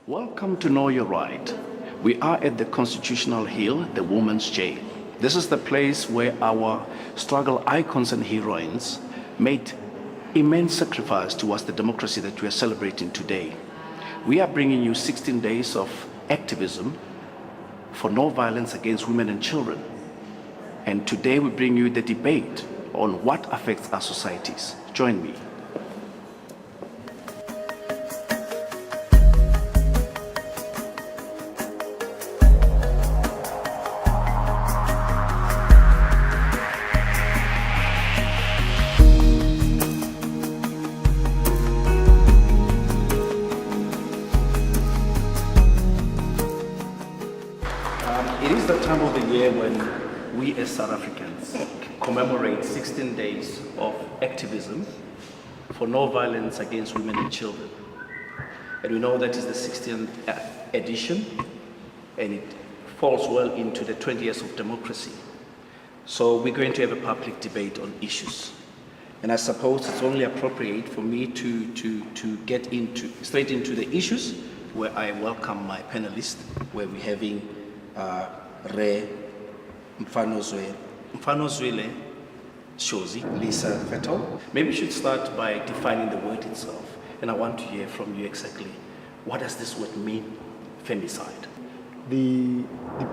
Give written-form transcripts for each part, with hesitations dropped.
Welcome to Know Your Right. We are at the Constitutional Hill, the Women's Jail. This is the place where our struggle icons and heroines made immense sacrifice towards the democracy that we are celebrating today. We are bringing you 16 days of activism for no violence against women and children. And today we bring you the debate on what affects our societies. Join me. It is the time of the year when we as South Africans commemorate 16 days of activism for no violence against women and children. And we know that is the 16th edition, and it falls well into the 20 years of democracy. So we're going to have a public debate on issues. And I suppose it's only appropriate for me to get straight into the issues, where I welcome my panelists, where we're having Re Mfanozwile Shozi, Lisa Vettel. Maybe we should start by defining the word itself. And I want to hear from you exactly, what does this word mean, femicide? The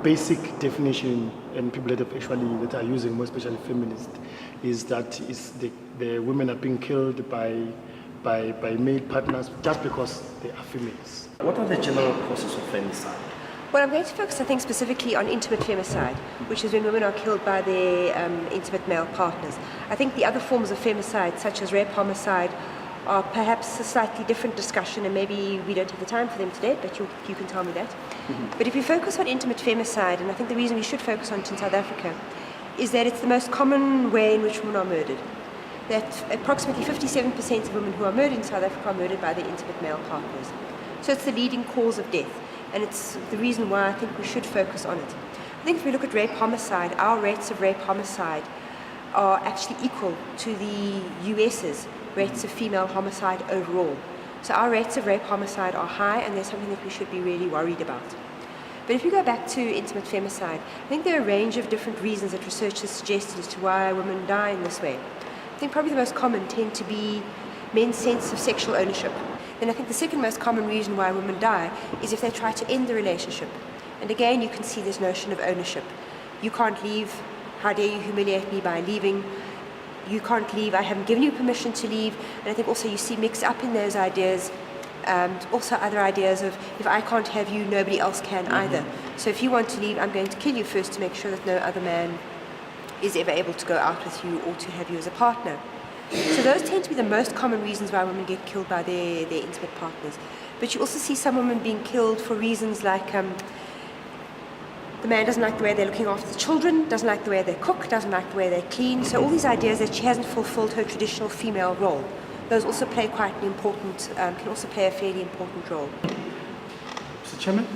basic definition, and people that are using, more especially feminists, is that the women are being killed by male partners just because they are females. What are the general causes of femicide? Well, I'm going to focus, I think, specifically on intimate femicide, which is when women are killed by their intimate male partners. I think the other forms of femicide, such as rape, homicide, are perhaps a slightly different discussion, and maybe we don't have the time for them today, but you can tell me that. Mm-hmm. But if you focus on intimate femicide, and I think the reason we should focus on it in South Africa, is that it's the most common way in which women are murdered. That approximately 57% of women who are murdered in South Africa are murdered by their intimate male partners. So it's the leading cause of death. And it's the reason why I think we should focus on it. I think if we look at rape homicide, our rates of rape homicide are actually equal to the US's rates of female homicide overall. So our rates of rape homicide are high, and there's something that we should be really worried about. But if you go back to intimate femicide, I think there are a range of different reasons that research has suggested as to why women die in this way. I think probably the most common tend to be men's sense of sexual ownership. Then I think the second most common reason why women die is if they try to end the relationship. And again, you can see this notion of ownership. You can't leave. How dare you humiliate me by leaving? You can't leave. I haven't given you permission to leave. And I think also you see mixed up in those ideas, also other ideas of, if I can't have you, nobody else can either. So if you want to leave, I'm going to kill you first to make sure that no other man is ever able to go out with you or to have you as a partner. So those tend to be the most common reasons why women get killed by their intimate partners. But you also see some women being killed for reasons like the man doesn't like the way they're looking after the children, doesn't like the way they cook, doesn't like the way they clean. So all these ideas that she hasn't fulfilled her traditional female role, those also play quite an important, can also play a fairly important role. Mr. Chairman?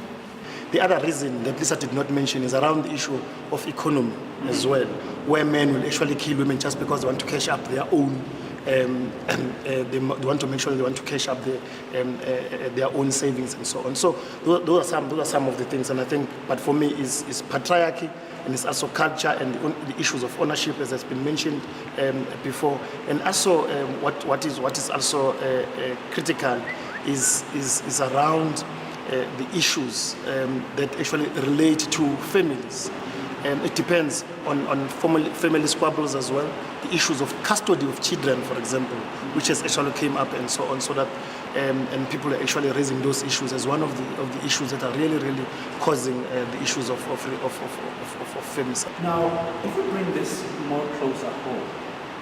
The other reason that Lisa did not mention is around the issue of economy as well, where men will actually kill women just because they want to cash up their own, they want to make sure they want to cash up their own savings and so on. So those are some of the things, and I think, but for me, is patriarchy, and it's also culture and the issues of ownership, as has been mentioned before, and also what is also critical is around the issues that actually relate to families. It depends on family squabbles as well. The issues of custody of children, for example, which has actually came up and so on, so that and people are actually raising those issues as one of the issues that are really causing the issues of femicide. Now, if we bring this more closer home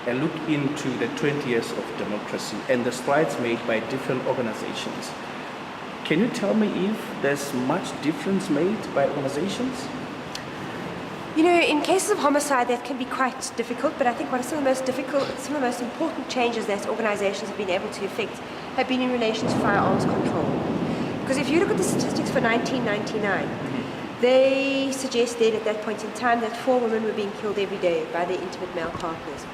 and look into the 20 years of democracy and the strides made by different organizations, can you tell me if there's much difference made by organizations? You know, in cases of homicide, that can be quite difficult, but I think some of the most important changes that organizations have been able to effect have been in relation to firearms control. Because if you look at the statistics for 1999, they suggested at that point in time that 4 women were being killed every day by their intimate male partners.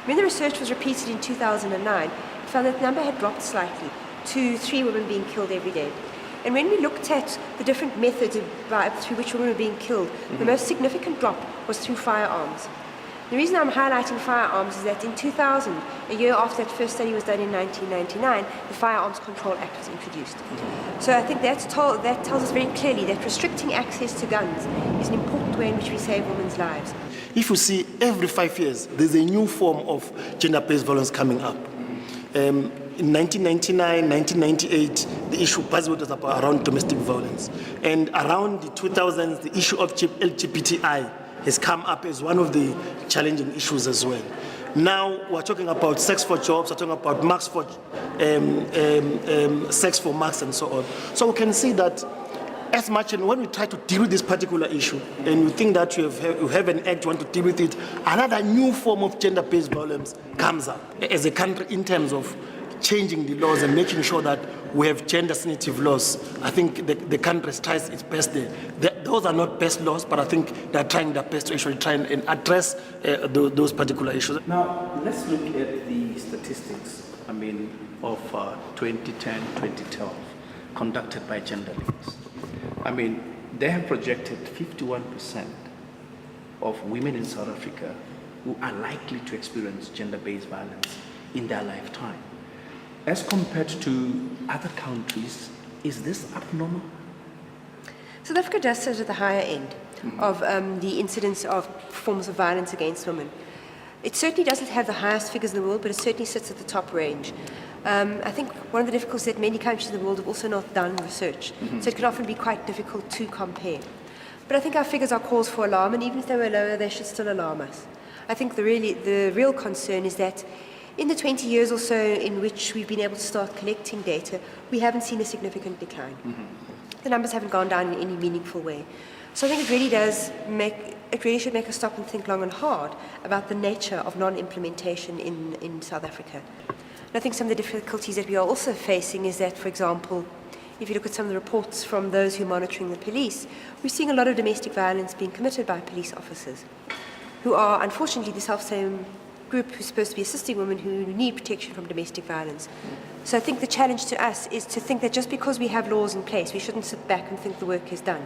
When the research was repeated in 2009, it found that the number had dropped slightly to 3 women being killed every day. And when we looked at the different methods through which women were being killed, the most significant drop was through firearms. The reason I'm highlighting firearms is that in 2000, a year after that first study was done in 1999, the Firearms Control Act was introduced. So I think that tells us very clearly that restricting access to guns is an important way in which we save women's lives. If you see, every 5 years, there's a new form of gender-based violence coming up. In 1999, 1998, the issue buzzword was around domestic violence. And around the 2000s, the issue of LGBTI has come up as one of the challenging issues as well. Now we're talking about sex for jobs, we're talking about marks for sex for marks and so on. So we can see that as much, and when we try to deal with this particular issue, and we think that you have an act, you want to deal with it, another new form of gender-based violence comes up as a country in terms of changing the laws and making sure that we have gender-sensitive laws. I think the country tries its best there. Those are not best laws, but I think they're trying their best to actually try and address those particular issues. Now, let's look at the statistics, of 2010, 2012, conducted by Gender Links. They have projected 51% of women in South Africa who are likely to experience gender-based violence in their lifetime. As compared to other countries, is this abnormal? South Africa does sit at the higher end of the incidence of forms of violence against women. It certainly doesn't have the highest figures in the world, but it certainly sits at the top range. I think one of the difficulties that many countries in the world have also not done research, so it can often be quite difficult to compare. But I think our figures are cause for alarm, and even if they were lower, they should still alarm us. I think the real concern is that in the 20 years or so in which we've been able to start collecting data, we haven't seen a significant decline. The numbers haven't gone down in any meaningful way. So I think it really should make us stop and think long and hard about the nature of non-implementation in South Africa. And I think some of the difficulties that we are also facing is that, for example, if you look at some of the reports from those who are monitoring the police, we're seeing a lot of domestic violence being committed by police officers, who are unfortunately the self-same group who's supposed to be assisting women who need protection from domestic violence. So I think the challenge to us is to think that just because we have laws in place, we shouldn't sit back and think the work is done.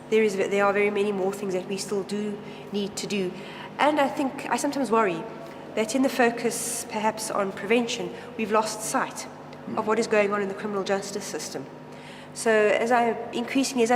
There are very many more things that we still do need to do. And I sometimes worry that in the focus perhaps on prevention, we've lost sight of what is going on in the criminal justice system. So as I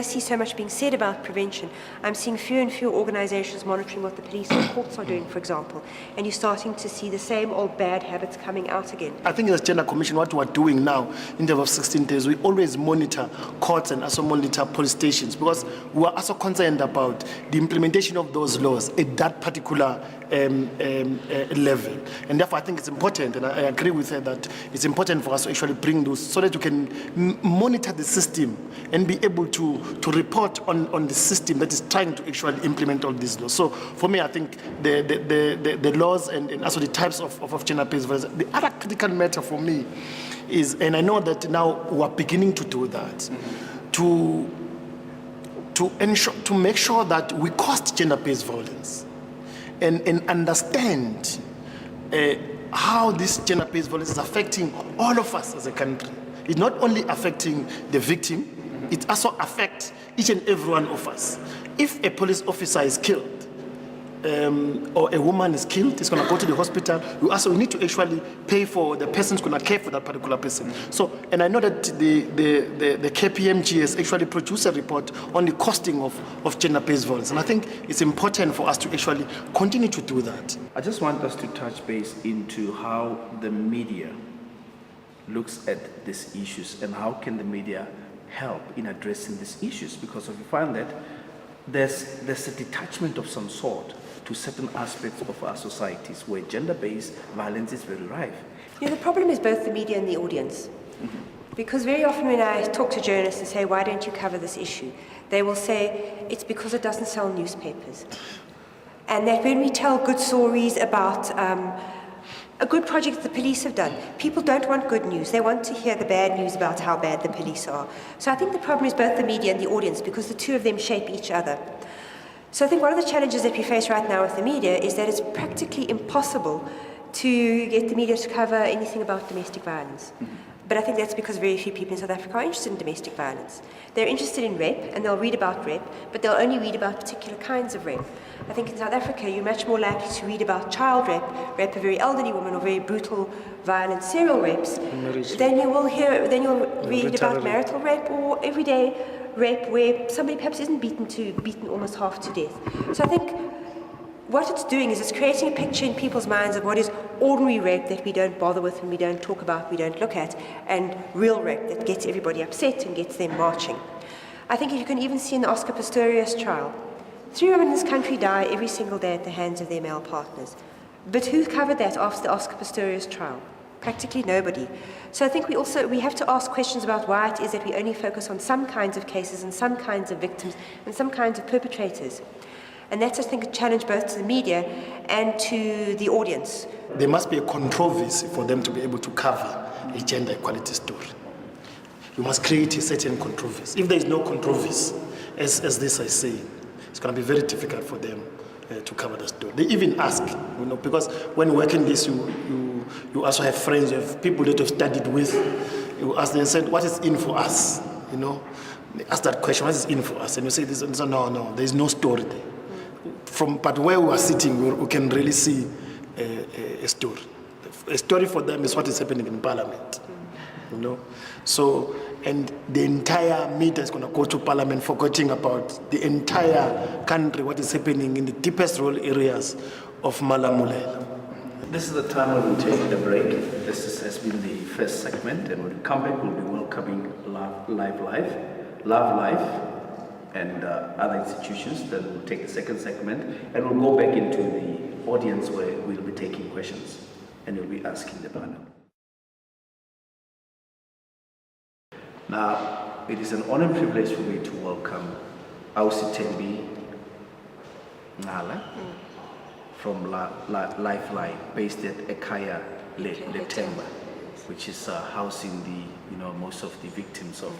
see so much being said about prevention, I'm seeing fewer and fewer organizations monitoring what the police and courts are doing, for example, and you're starting to see the same old bad habits coming out again. I think as Gender Commission, what we're doing now in terms of 16 days, we always monitor courts and also monitor police stations, because we are also concerned about the implementation of those laws at that particular level. And therefore I think it's important, and I agree with her that it's important for us to actually bring those so that we can monitor the system and be able to report on the system that is trying to actually implement all these laws. So for me, I think the laws and also the types of gender-based violence, the other critical matter for me is, and I know that now we are beginning to do that, to make sure that we cost gender-based violence and understand how this gender-based violence is affecting all of us as a country. It's not only affecting the victim, it also affects each and every one of us. If a police officer is killed, or a woman is killed, is going to go to the hospital, we also need to actually pay for the person who's going to care for that particular person. So, and I know that the KPMG has actually produced a report on the costing of gender-based violence, and I think it's important for us to actually continue to do that. I just want us to touch base into how the media looks at these issues and how can the media help in addressing these issues, because if you find that there's a detachment of some sort to certain aspects of our societies where gender-based violence is very rife. The problem is both the media and the audience. Because very often when I talk to journalists and say, why don't you cover this issue? They will say, it's because it doesn't sell newspapers. And that when we tell good stories about a good project the police have done, people don't want good news. They want to hear the bad news about how bad the police are. So I think the problem is both the media and the audience, because the two of them shape each other. So I think one of the challenges that we face right now with the media is that it's practically impossible to get the media to cover anything about domestic violence. But I think that's because very few people in South Africa are interested in domestic violence. They're interested in rape, and they'll read about rape, but they'll only read about particular kinds of rape. I think in South Africa, you're much more likely to read about child rape, rape of a very elderly woman, or very brutal, violent serial rapes, then you'll read about marital rape or everyday rape where somebody perhaps isn't beaten almost half to death. So I think what it's doing is it's creating a picture in people's minds of what is ordinary rape that we don't bother with and we don't talk about, we don't look at, and real rape that gets everybody upset and gets them marching. I think you can even see in the Oscar Pistorius trial, 3 women in this country die every single day at the hands of their male partners. But who covered that after the Oscar Pistorius trial? Practically nobody. So I think we have to ask questions about why it is that we only focus on some kinds of cases and some kinds of victims and some kinds of perpetrators. And that's, I think, a challenge both to the media and to the audience. There must be a controversy for them to be able to cover a gender equality story. You must create a certain controversy. If there is no controversy, as this I say, it's going to be very difficult for them to cover the story. They even ask, because when working this, you also have friends, you have people that you've studied with. You ask them and said, what is in for us? They ask that question, what is in for us? And you say this, and so, no, there is no story there. But where we are sitting, we can really see a story. A story for them is what is happening in Parliament. So, and the entire media is going to go to Parliament forgetting about the entire country, what is happening in the deepest rural areas of Malamulele. This is the time when we take the break. This has been the first segment, and when we come back, we'll be welcoming Love Life, and other institutions. Then we'll take the second segment, and we'll go back into the audience where we'll be taking questions, and you'll be asking the panel. Now, it is an honor and privilege for me to welcome Ausi Ngala from Lifeline, based at Ekaya Letemba, which is housing most of the victims of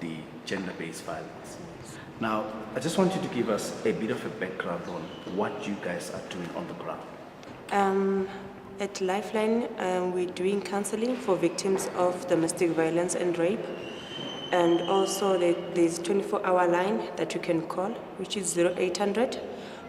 the gender-based violence. Now, I just want you to give us a bit of a background on what you guys are doing on the ground. At Lifeline, we're doing counseling for victims of domestic violence and rape. And also there's a 24-hour line that you can call, which is 0800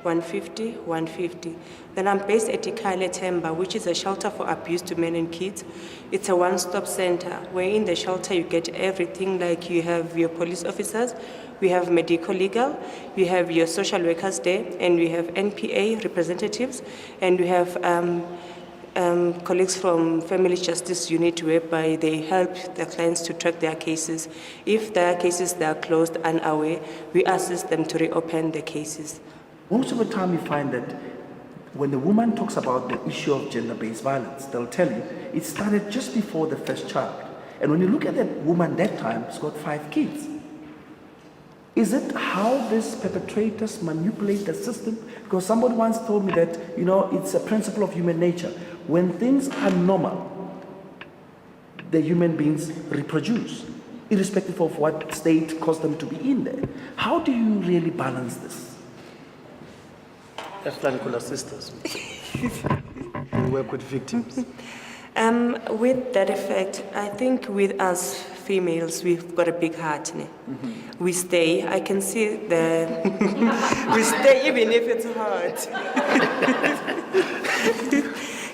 150 150. Then I'm based at Ekaya Letemba, which is a shelter for abuse to men and kids. It's a one-stop center where in the shelter you get everything, like you have your police officers, we have medical legal, we have your social workers there, and we have NPA representatives, and we have colleagues from Family Justice Unit, whereby they help the clients to track their cases. If their cases they are closed unaware, we assist them to reopen the cases. Most of the time you find that when the woman talks about the issue of gender-based violence, they'll tell you it started just before the first child. And when you look at that woman that time, she's got 5 kids. Is it how these perpetrators manipulate the system? Because somebody once told me that, it's a principle of human nature. When things are normal, the human beings reproduce, irrespective of what state caused them to be in there. How do you really balance this? Lifeline could assist us. We work with victims. With that effect, I think with us females, we've got a big heart. Mm-hmm. We stay. I can see we stay even if it's hard.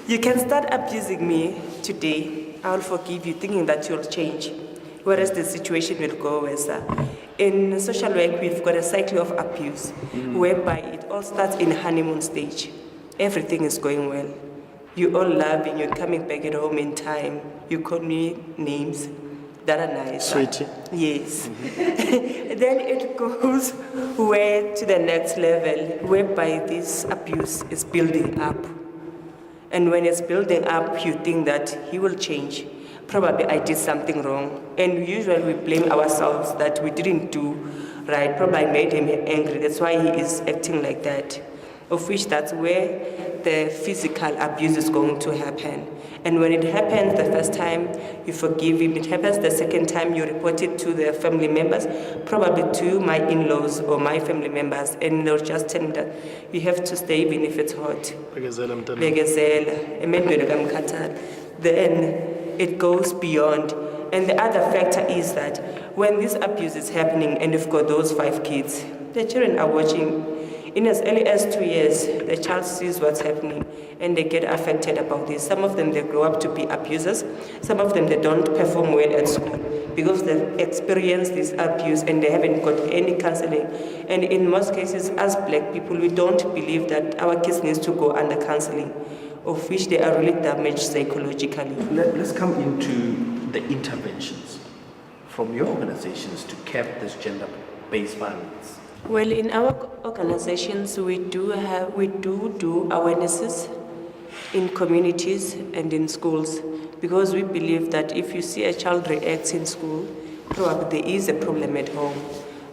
You can start abusing me today. I'll forgive you, thinking that you'll change. Whereas the situation will go worse. In social work, we've got a cycle of abuse, whereby it all starts in honeymoon stage. Everything is going well. You're all loving, you're coming back at home in time. You call me names that are nice. Sweetie. Yes. Mm-hmm. Then it goes way to the next level, whereby this abuse is building up. And when it's building up, you think that he will change. Probably I did something wrong. And usually we blame ourselves that we didn't do right. Probably I made him angry. That's why he is acting like that. Of which that's where the physical abuse is going to happen. And when it happens the first time, you forgive him. It happens the second time, you report it to the family members, probably to my in-laws or my family members, and they'll just tell me that you have to stay even if it's hot. Then it goes beyond. And the other factor is that when this abuse is happening and you've got those 5 kids, the children are watching. In as early as 2 years, the child sees what's happening and they get affected about this. Some of them, they grow up to be abusers. Some of them, they don't perform well at school because they've experienced this abuse and they haven't got any counseling. And in most cases, as black people, we don't believe that our kids need to go under counseling, of which they are really damaged psychologically. Let's come into the interventions from your organizations to curb this gender-based violence. Well, in our organizations, we do awarenesses in communities and in schools, because we believe that if you see a child react in school, probably there is a problem at home.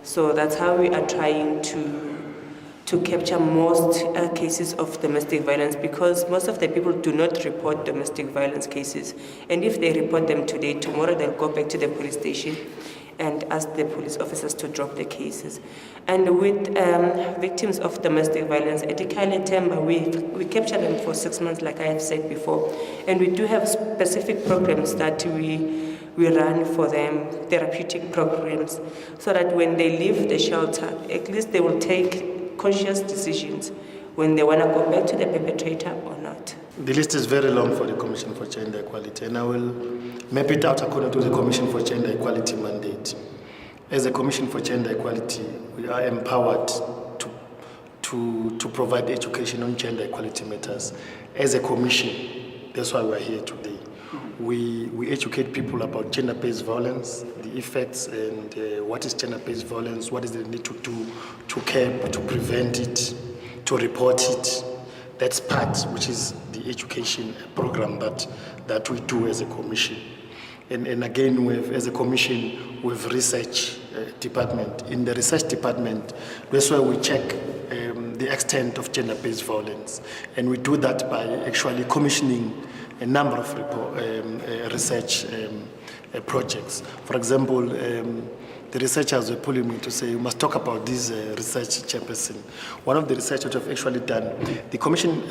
So that's how we are trying to capture most cases of domestic violence, because most of the people do not report domestic violence cases. And if they report them today, tomorrow they'll go back to the police station and ask the police officers to drop the cases. And with victims of domestic violence, at Ikale Temba, we capture them for 6 months, like I have said before. And we do have specific programs that we run for them, therapeutic programs, so that when they leave the shelter, at least they will take conscious decisions when they want to go back to the perpetrator or not. The list is very long for the Commission for Gender Equality, and I will map it out according to the Commission for Gender Equality mandate. As a Commission for Gender Equality, we are empowered to provide education on gender equality matters. As a commission, that's why we're here today. We educate people about gender-based violence, the effects, and what is gender-based violence, what is the need to do to curb, to prevent it, to report it. That's part, which is the education program that we do as a commission. And again, as a commission, we have research department. In the research department, that's where we check the extent of gender-based violence. And we do that by actually commissioning a number of research projects. For example, the researchers were pulling me to say, you must talk about this research chairperson. One of the research that we've actually done, the commission,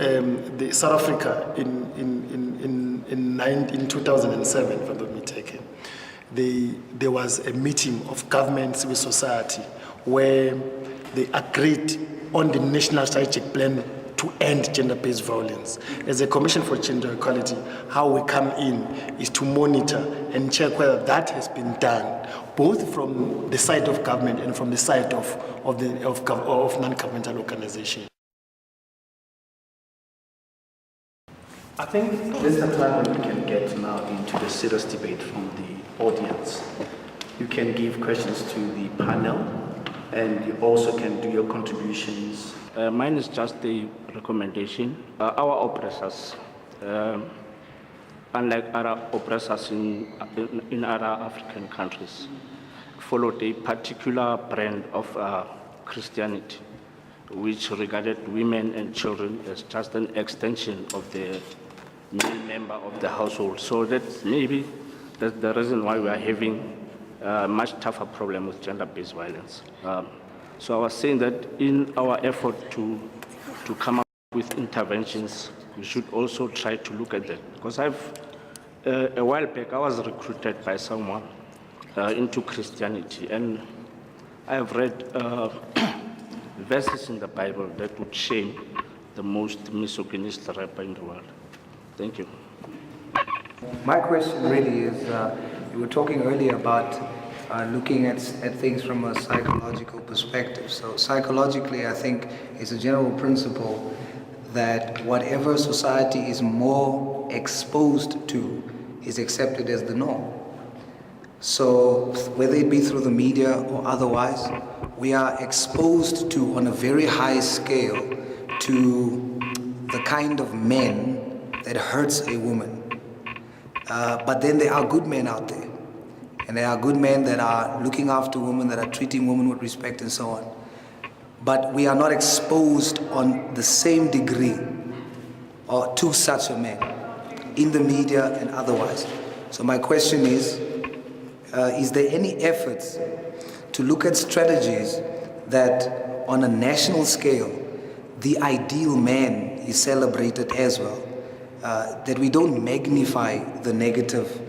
the South Africa in 2007, if I'm not mistaken, there was a meeting of government, civil society, where they agreed on the national strategic plan to end gender-based violence. As a Commission for Gender Equality, how we come in is to monitor and check whether that has been done, both from the side of government and from the side of non-governmental organizations. I think this is the time when we can get now into the serious debate from the audience. You can give questions to the panel, and you also can do your contributions. Mine is just a recommendation. Our oppressors, unlike other oppressors in other African countries, followed a particular brand of Christianity, which regarded women and children as just an extension of the male member of the household. So that's maybe that's the reason why we are having a much tougher problem with gender-based violence. So I was saying that in our effort to come up with interventions, we should also try to look at that. Because a while back, I was recruited by someone into Christianity, and I have read verses in the Bible that would shame the most misogynist rapper in the world. Thank you. My question really is, you were talking earlier about looking at things from a psychological perspective. So psychologically, I think it's a general principle that whatever society is more exposed to is accepted as the norm. So whether it be through the media or otherwise, we are exposed to, on a very high scale, to the kind of men that hurts a woman. But then there are good men out there. And there are good men that are looking after women, that are treating women with respect and so on. But we are not exposed on the same degree or to such a man in the media and otherwise. So my question is there any efforts to look at strategies that on a national scale, the ideal man is celebrated as well, that we don't magnify the negative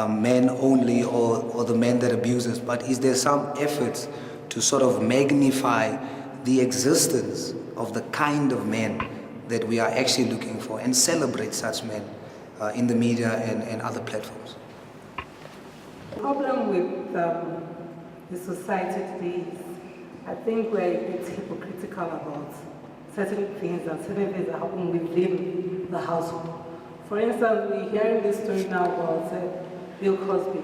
men only or the men that abuse us, but is there some efforts to sort of magnify the existence of the kind of men that we are actually looking for and celebrate such men in the media and other platforms? The problem with the society today is I think we're a bit hypocritical about certain things and certain things that happen within the household. For instance, we're hearing this story now about Bill Cosby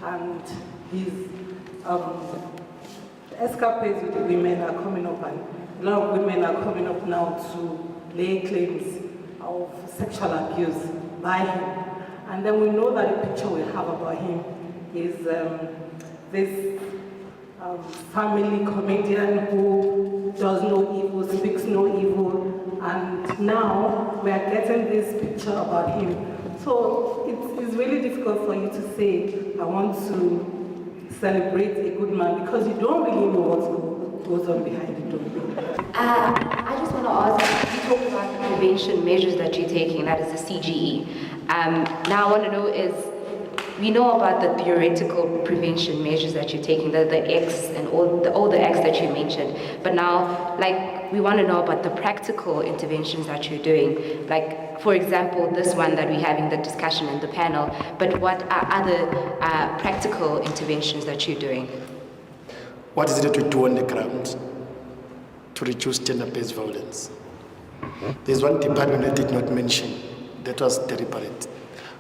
and his escapades with the women are coming up, and a lot of women are coming up now to lay claims of sexual abuse by him. And then we know that the picture we have about him is this family comedian who does no evil, speaks no evil, and now we are getting this picture about him. So it's really difficult for you to say, I want to celebrate a good man, because you don't really know what goes on behind the door. I just want to ask, you talk about the prevention measures that you're taking, that is the CGE. Now I want to know is, we know about the theoretical prevention measures that you're taking, the X and all the X that you mentioned, but now, like, we want to know about the practical interventions that you're doing. Like, for example, this one that we're having the discussion in the panel, but what are other practical interventions that you're doing? What is it that we do on the ground to reduce gender-based violence? There's one department I did not mention that was deliberate.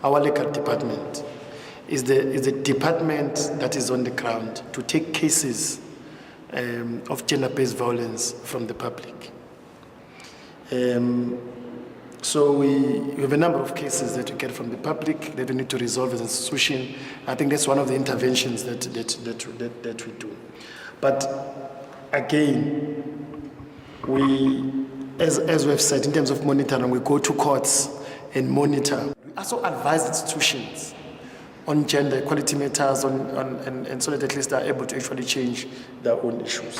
Our legal department is the department that is on the ground to take cases of gender-based violence from the public. So we have a number of cases that we get from the public that we need to resolve as an institution. I think that's one of the interventions that we do. But again, as we have said, in terms of monitoring, we go to courts and monitor. We also advise institutions on gender equality matters, and so that at least they're able to actually change their own issues.